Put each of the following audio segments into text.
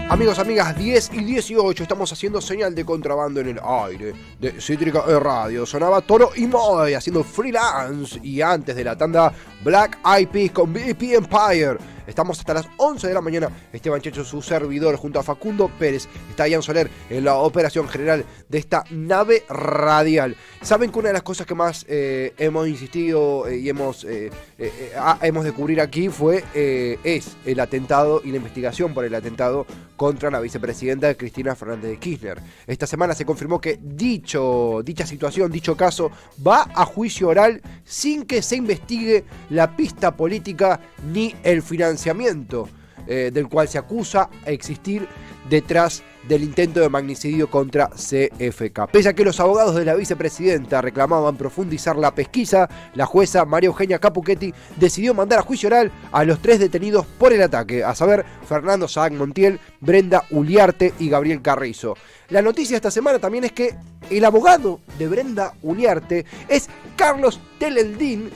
Amigos, amigas, 10 y 18, estamos haciendo señal de contrabando en el aire de Cítrica Radio. Sonaba Toro y Moe haciendo Freelance. Y antes de la tanda, Black Eyed Peas con BP Empire. Estamos hasta las 11 de la mañana. Esteban Checho, su servidor, junto a Facundo Pérez. Está Ian Soler en la operación general de esta nave radial. Saben que una de las cosas que más hemos insistido y hemos de cubrir aquí es el atentado y la investigación por el atentado contra la vicepresidenta Cristina Fernández de Kirchner. Esta semana se confirmó que dicha situación, dicho caso, va a juicio oral sin que se investigue la pista política ni el financiamiento del cual se acusa a existir detrás del intento de magnicidio contra CFK. Pese a que los abogados de la vicepresidenta reclamaban profundizar la pesquisa, la jueza María Eugenia Capuchetti decidió mandar a juicio oral a los 3 detenidos por el ataque, a saber, Fernando Sabac Montiel, Brenda Uliarte y Gabriel Carrizo. La noticia esta semana también es que el abogado de Brenda Uliarte es Carlos Teleldín,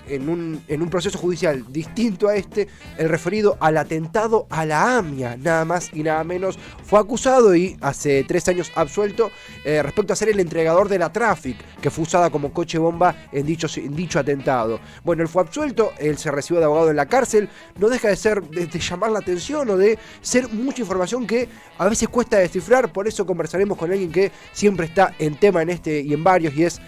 en un proceso judicial distinto a este, el referido al atentado a la AMIA, nada más y nada menos, fue acusado y hace 3 años absuelto respecto a ser el entregador de la Traffic, que fue usada como coche bomba en dicho atentado. Bueno, él fue absuelto, él se recibió de abogado en la cárcel, no deja de llamar la atención o de ser mucha información que a veces cuesta descifrar, por eso conversaremos con alguien que siempre está en tema en este y en varios, y es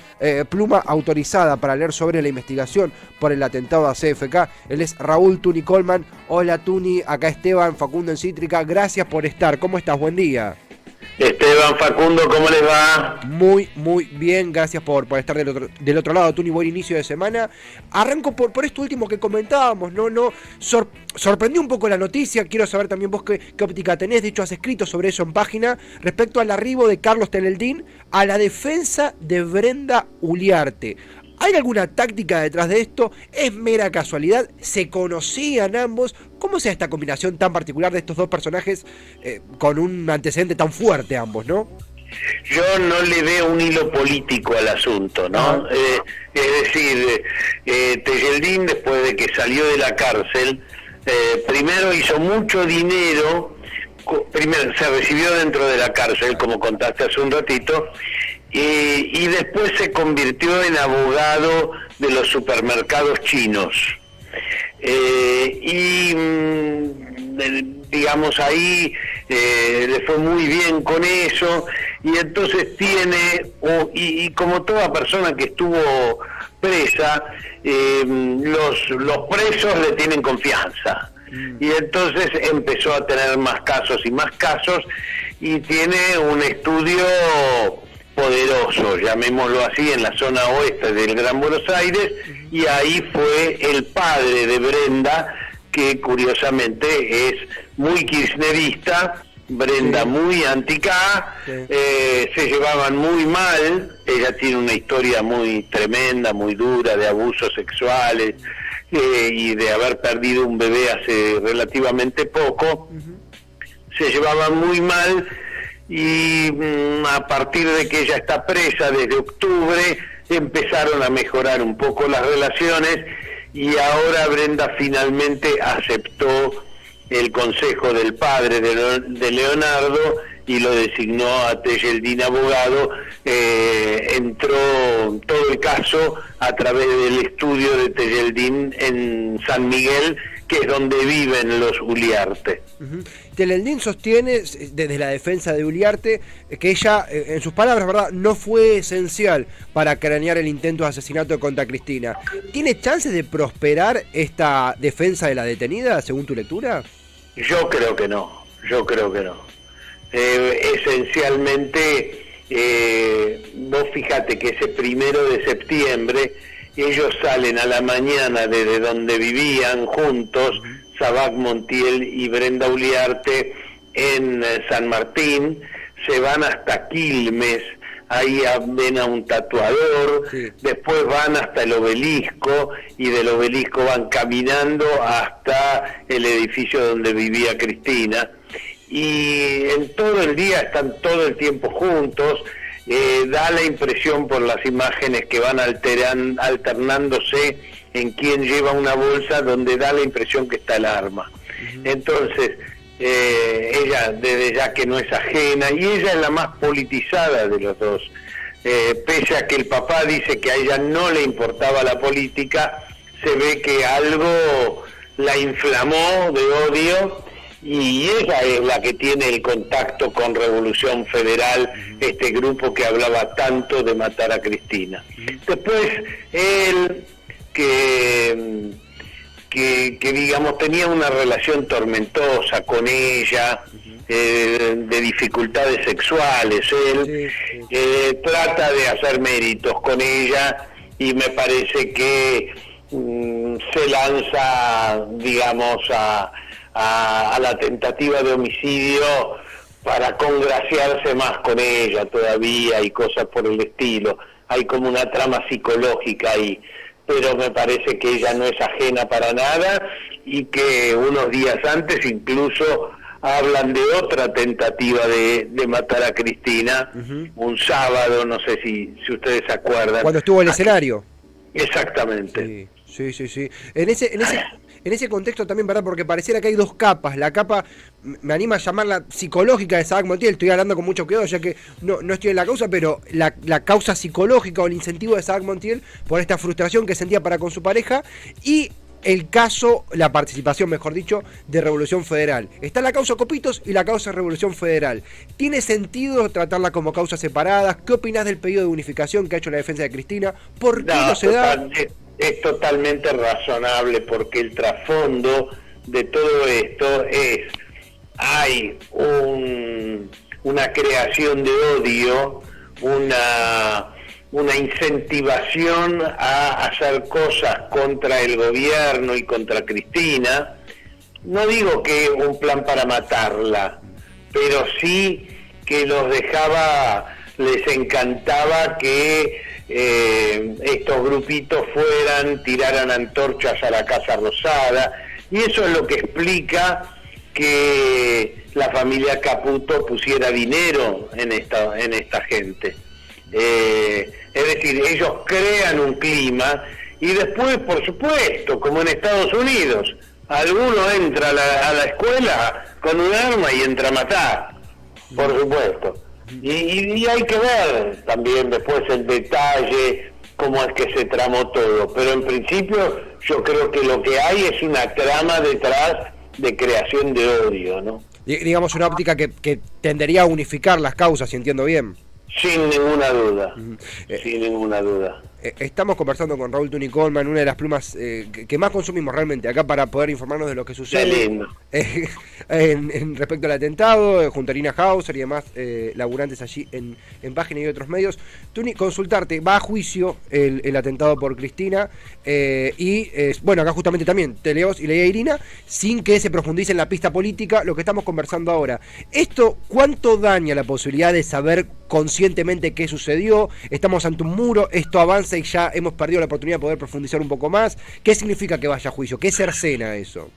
pluma autorizada para leer sobre la investigación por el atentado a CFK. Él es Raúl Tuni Colman. Hola Tuni, acá Esteban, Facundo en Cítrica, gracias por estar. ¿Cómo estás? Buen día. Esteban, Facundo, ¿cómo les va? Muy bien, gracias por estar del otro lado, Tuni, buen inicio de semana. Arranco por esto último que comentábamos, sorprendió un poco la noticia, quiero saber también vos qué óptica tenés, de hecho has escrito sobre eso en página, respecto al arribo de Carlos Teleldín a la defensa de Brenda Uliarte. ¿Hay alguna táctica detrás de esto? ¿Es mera casualidad? ¿Se conocían ambos? ¿Cómo sea esta combinación tan particular de estos dos personajes con un antecedente tan fuerte ambos, no? Yo no le veo un hilo político al asunto, ¿no? Es decir, Teleldín, después de que salió de la cárcel, primero hizo mucho dinero, primero se recibió dentro de la cárcel, como contaste hace un ratito, y después se convirtió en abogado de los supermercados chinos. Digamos, ahí le fue muy bien con eso, y entonces tiene, y como toda persona que estuvo presa, los presos le tienen confianza. Y entonces empezó a tener más casos, y tiene un estudio poderoso, llamémoslo así, en la zona oeste del Gran Buenos Aires, y ahí fue el padre de Brenda, que curiosamente es muy kirchnerista, Brenda muy anti-K, se llevaban muy mal, ella tiene una historia muy tremenda, muy dura, de abusos sexuales, y de haber perdido un bebé hace relativamente poco, se llevaban muy mal, y a partir de que ella está presa desde octubre empezaron a mejorar un poco las relaciones, y ahora Brenda finalmente aceptó el consejo del padre de Leonardo y lo designó a Teleldín abogado. Entró todo el caso a través del estudio de Teleldín en San Miguel, que es donde viven los Uliarte. Teleldín sostiene, desde la defensa de Uliarte, que ella, en sus palabras, ¿verdad?, no fue esencial para cranear el intento de asesinato contra Cristina. ¿Tiene chances de prosperar esta defensa de la detenida, según tu lectura? Yo creo que no. Esencialmente, vos fíjate que ese 1 de septiembre ellos salen a la mañana desde donde vivían juntos, Sabac Montiel y Brenda Uliarte, en San Martín, se van hasta Quilmes, ahí ven a un tatuador, después van hasta el obelisco, y del obelisco van caminando hasta el edificio donde vivía Cristina, y en todo el día están todo el tiempo juntos. Da la impresión por las imágenes que van alternándose en quién lleva una bolsa, donde da la impresión que está el arma. Entonces, ella desde ya que no es ajena, y ella es la más politizada de los dos. Pese a que el papá dice que a ella no le importaba la política, se ve que algo la inflamó de odio, y ella es la que tiene el contacto con Revolución Federal, este grupo que hablaba tanto de matar a Cristina. Después él, que digamos tenía una relación tormentosa con ella, de dificultades sexuales, él trata de hacer méritos con ella, y me parece que se lanza, digamos, a la tentativa de homicidio para congraciarse más con ella todavía y cosas por el estilo. Hay como una trama psicológica ahí, pero me parece que ella no es ajena para nada, y que unos días antes incluso hablan de otra tentativa de matar a Cristina, un sábado, no sé si ustedes se acuerdan. Cuando estuvo en el escenario. Exactamente. Sí. En ese contexto también, ¿verdad? Porque pareciera que hay dos capas. La capa, me anima a llamarla psicológica de Saad Montiel, estoy hablando con mucho cuidado ya que no estoy en la causa, pero la causa psicológica o el incentivo de Saad Montiel por esta frustración que sentía para con su pareja, y el caso, la participación, mejor dicho, de Revolución Federal. Está la causa Copitos y la causa Revolución Federal. ¿Tiene sentido tratarla como causas separadas? ¿Qué opinás del pedido de unificación que ha hecho la defensa de Cristina? ¿Por qué no se da? Es totalmente razonable, porque el trasfondo de todo esto es, hay una creación de odio, una incentivación a hacer cosas contra el gobierno y contra Cristina. No digo que un plan para matarla, pero sí que les encantaba que estos grupitos tiraran antorchas a la Casa Rosada, y eso es lo que explica que la familia Caputo pusiera dinero en esta gente. Es decir, ellos crean un clima, y después, por supuesto, como en Estados Unidos, alguno entra a la escuela con un arma y entra a matar, por supuesto. Y hay que ver también después el detalle, cómo es que se tramó todo, pero en principio yo creo que lo que hay es una trama detrás de creación de odio, ¿no? Digamos una óptica que tendería a unificar las causas, si entiendo bien. Sin ninguna duda, sin ninguna duda. Estamos conversando con Raúl Tuni Colman, una de las plumas que más consumimos realmente acá para poder informarnos de lo que sucede en respecto al atentado, junto a Irina Hauser y demás laburantes allí en Página y otros medios. Tuni, consultarte, va a juicio el atentado por Cristina, bueno, acá justamente también Teleos y leía Irina, sin que se profundice en la pista política, lo que estamos conversando ahora. ¿Esto cuánto daña la posibilidad de saber conscientemente qué sucedió? ¿Estamos ante un muro? ¿Esto avanza y ya hemos perdido la oportunidad de poder profundizar un poco más? ¿Qué significa que vaya a juicio? ¿Qué cercena eso?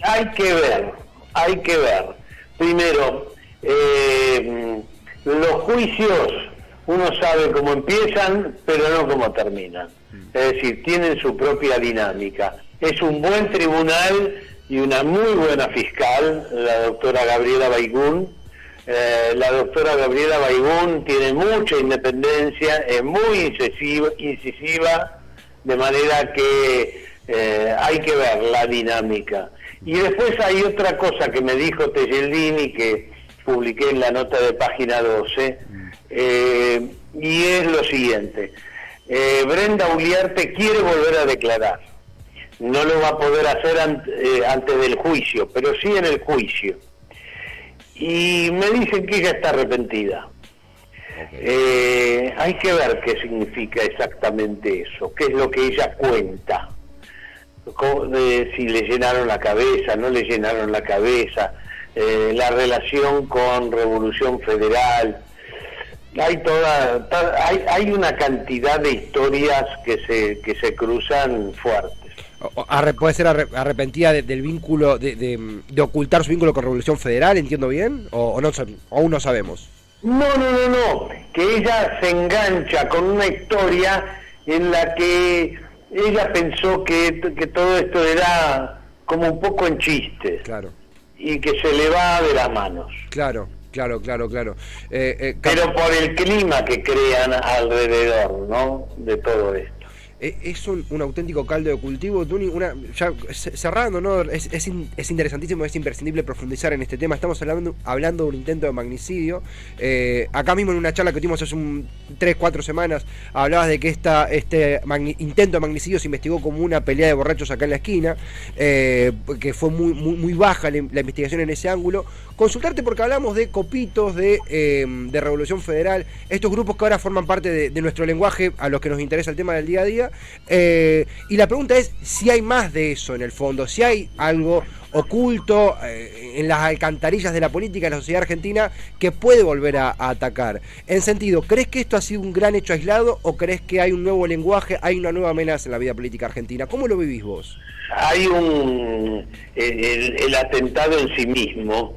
Hay que ver. Primero, los juicios uno sabe cómo empiezan, pero no cómo terminan. Es decir, tienen su propia dinámica. Es un buen tribunal y una muy buena fiscal, la doctora Gabriela Baigún. La doctora Gabriela Baigún tiene mucha independencia, es muy incisiva, de manera que hay que ver la dinámica. Y después hay otra cosa que me dijo Tejeldini, que publiqué en la nota de Página 12, y es lo siguiente. Brenda Uliarte quiere volver a declarar. No lo va a poder hacer antes del juicio, pero sí en el juicio. Y me dicen que ella está arrepentida. Hay que ver qué significa exactamente eso, qué es lo que ella cuenta. Si le llenaron la cabeza, no le llenaron la cabeza, la relación con Revolución Federal. Hay una cantidad de historias que se cruzan fuertes. ¿Puede ser arrepentida del vínculo, de ocultar su vínculo con Revolución Federal, entiendo bien? ¿O no, aún no sabemos? No. Que ella se engancha con una historia en la que ella pensó que todo esto era como un poco en chiste. Claro. y que se le va de las manos. Claro. Pero por el clima que crean alrededor, ¿no?, de todo esto. Es un auténtico caldo de cultivo, Tuni. Ya cerrando, ¿no? Es interesantísimo, es imprescindible profundizar en este tema. Estamos hablando de un intento de magnicidio. Acá mismo en una charla que tuvimos hace 3-4 semanas, hablabas de que este intento de magnicidio se investigó como una pelea de borrachos acá en la esquina, que fue muy baja la investigación en ese ángulo. Consultarte porque hablamos de copitos, de Revolución Federal, estos grupos que ahora forman parte de nuestro lenguaje, a los que nos interesa el tema del día a día. Y la pregunta es si hay más de eso en el fondo, si hay algo oculto en las alcantarillas de la política en la sociedad argentina que puede volver a atacar. En sentido, ¿crees que esto ha sido un gran hecho aislado o crees que hay un nuevo lenguaje, hay una nueva amenaza en la vida política argentina? ¿Cómo lo vivís vos? Hay el atentado en sí mismo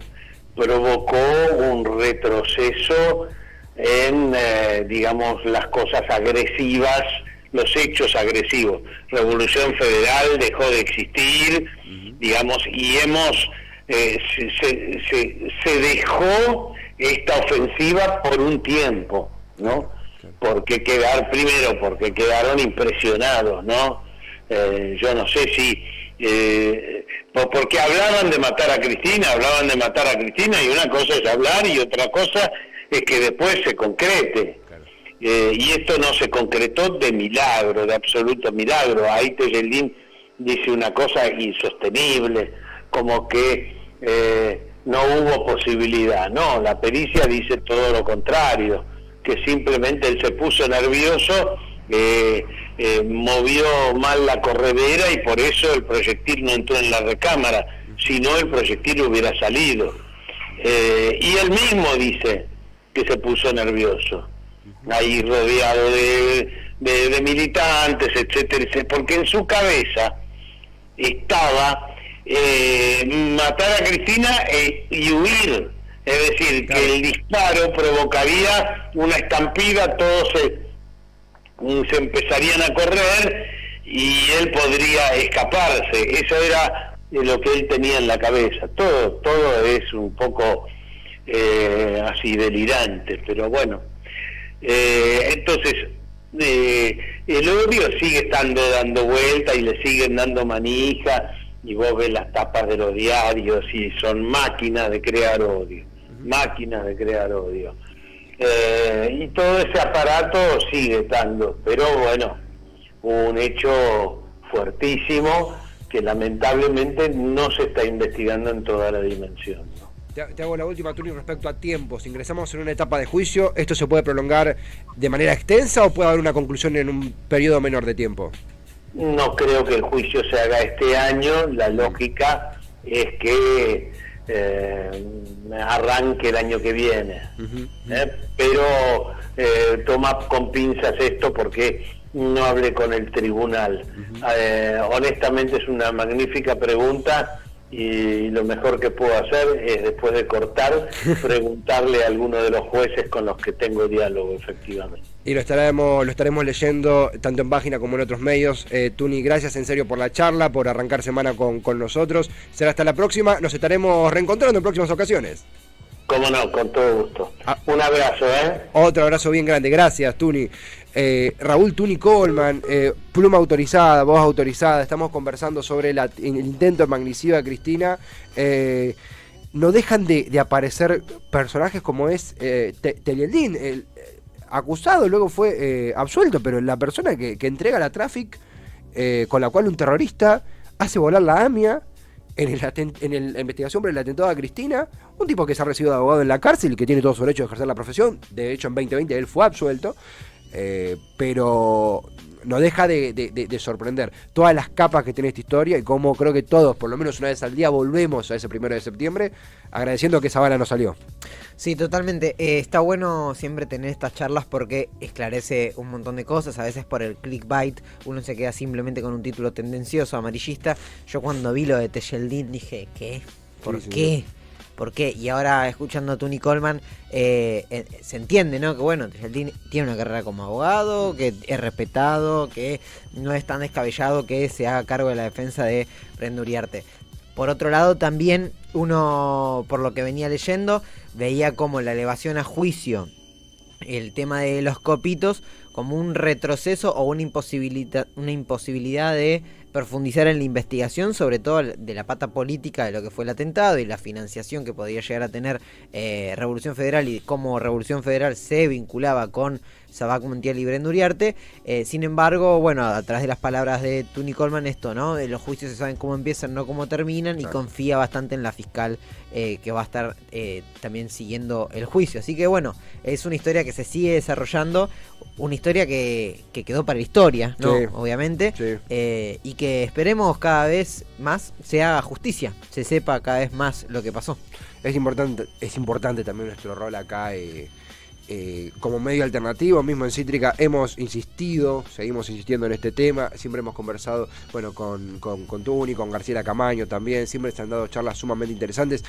provocó un retroceso en, digamos, las cosas agresivas, los hechos agresivos. Revolución Federal dejó de existir, digamos, y se dejó esta ofensiva por un tiempo, ¿no? Porque quedaron impresionados, ¿no? Yo no sé si porque hablaban de matar a Cristina, y una cosa es hablar y otra cosa es que después se concrete. Y esto no se concretó de milagro, de absoluto milagro. Ahí Tellelín dice una cosa insostenible, como que no hubo posibilidad. No, la pericia dice todo lo contrario, que simplemente él se puso nervioso, movió mal la corredera y por eso el proyectil no entró en la recámara, si no el proyectil hubiera salido. Y él mismo dice que se puso nervioso, ahí rodeado de militantes, etcétera, porque en su cabeza estaba matar a Cristina y huir, es decir, que el disparo provocaría una estampida, todos se empezarían a correr y él podría escaparse. Eso era lo que él tenía en la cabeza. Todo es un poco así delirante, pero bueno. Entonces el odio sigue estando dando vuelta y le siguen dando manija, y vos ves las tapas de los diarios y son máquinas de crear odio, y todo ese aparato sigue estando, pero bueno, un hecho fuertísimo que lamentablemente no se está investigando en toda la dimensión, ¿no? Te hago la última, Tuni, respecto a tiempos. Ingresamos en una etapa de juicio. ¿Esto se puede prolongar de manera extensa o puede haber una conclusión en un periodo menor de tiempo? No creo que el juicio se haga este año. La lógica es que arranque el año que viene. Pero toma con pinzas esto porque no hablé con el tribunal. Honestamente es una magnífica pregunta. Y lo mejor que puedo hacer es, después de cortar, preguntarle a alguno de los jueces con los que tengo diálogo, efectivamente. Y lo estaremos leyendo tanto en página como en otros medios. Tuni, gracias en serio por la charla, por arrancar semana con nosotros. Será hasta la próxima, nos estaremos reencontrando en próximas ocasiones. Cómo no, con todo gusto. Un abrazo, Otro abrazo bien grande, gracias, Tuni. Raúl Tuni Coleman, pluma autorizada, voz autorizada. Estamos conversando sobre el intento de magnicidio de Cristina. No dejan de aparecer personajes como es Tellelín, el acusado, luego fue absuelto, pero la persona que entrega la Traffic, con la cual un terrorista hace volar la AMIA en la investigación por el atentado a Cristina, un tipo que se ha recibido de abogado en la cárcel, que tiene todo su derecho de ejercer la profesión. De hecho, en 2020 él fue absuelto. Pero no deja de sorprender todas las capas que tiene esta historia y cómo creo que todos, por lo menos una vez al día, volvemos a ese 1 de septiembre agradeciendo que esa bala no salió. Sí, totalmente. Está bueno siempre tener estas charlas porque esclarece un montón de cosas. A veces por el clickbait uno se queda simplemente con un título tendencioso, amarillista. Yo cuando vi lo de Tellelín dije, ¿qué? ¿Por qué? ¿Por qué? Y ahora escuchando a Tuni Coleman se entiende, ¿no? Que bueno, Tellelín tiene una carrera como abogado, que es respetado, que no es tan descabellado que se haga cargo de la defensa de Brenda Uriarte. Por otro lado, también uno, por lo que venía leyendo, veía como la elevación a juicio, el tema de los copitos, como un retroceso o una imposibilidad de profundizar en la investigación, sobre todo de la pata política de lo que fue el atentado y la financiación que podría llegar a tener Revolución Federal y cómo Revolución Federal se vinculaba con Sabac Montiel y Brenda Uriarte. Sin embargo, bueno, a través de las palabras de Tuni Coleman, esto, ¿no? Los juicios se saben cómo empiezan, no cómo terminan, y confía bastante en la fiscal que va a estar también siguiendo el juicio. Así que bueno, es una historia que se sigue desarrollando, una historia que quedó para la historia, ¿no? Sí. Obviamente. Sí. Y que esperemos cada vez más se haga justicia, se sepa cada vez más lo que pasó. Es importante también nuestro rol acá como medio alternativo. Mismo en Cítrica hemos insistido, seguimos insistiendo en este tema, siempre hemos conversado, bueno, con Tuni, con García Camaño también, siempre se han dado charlas sumamente interesantes.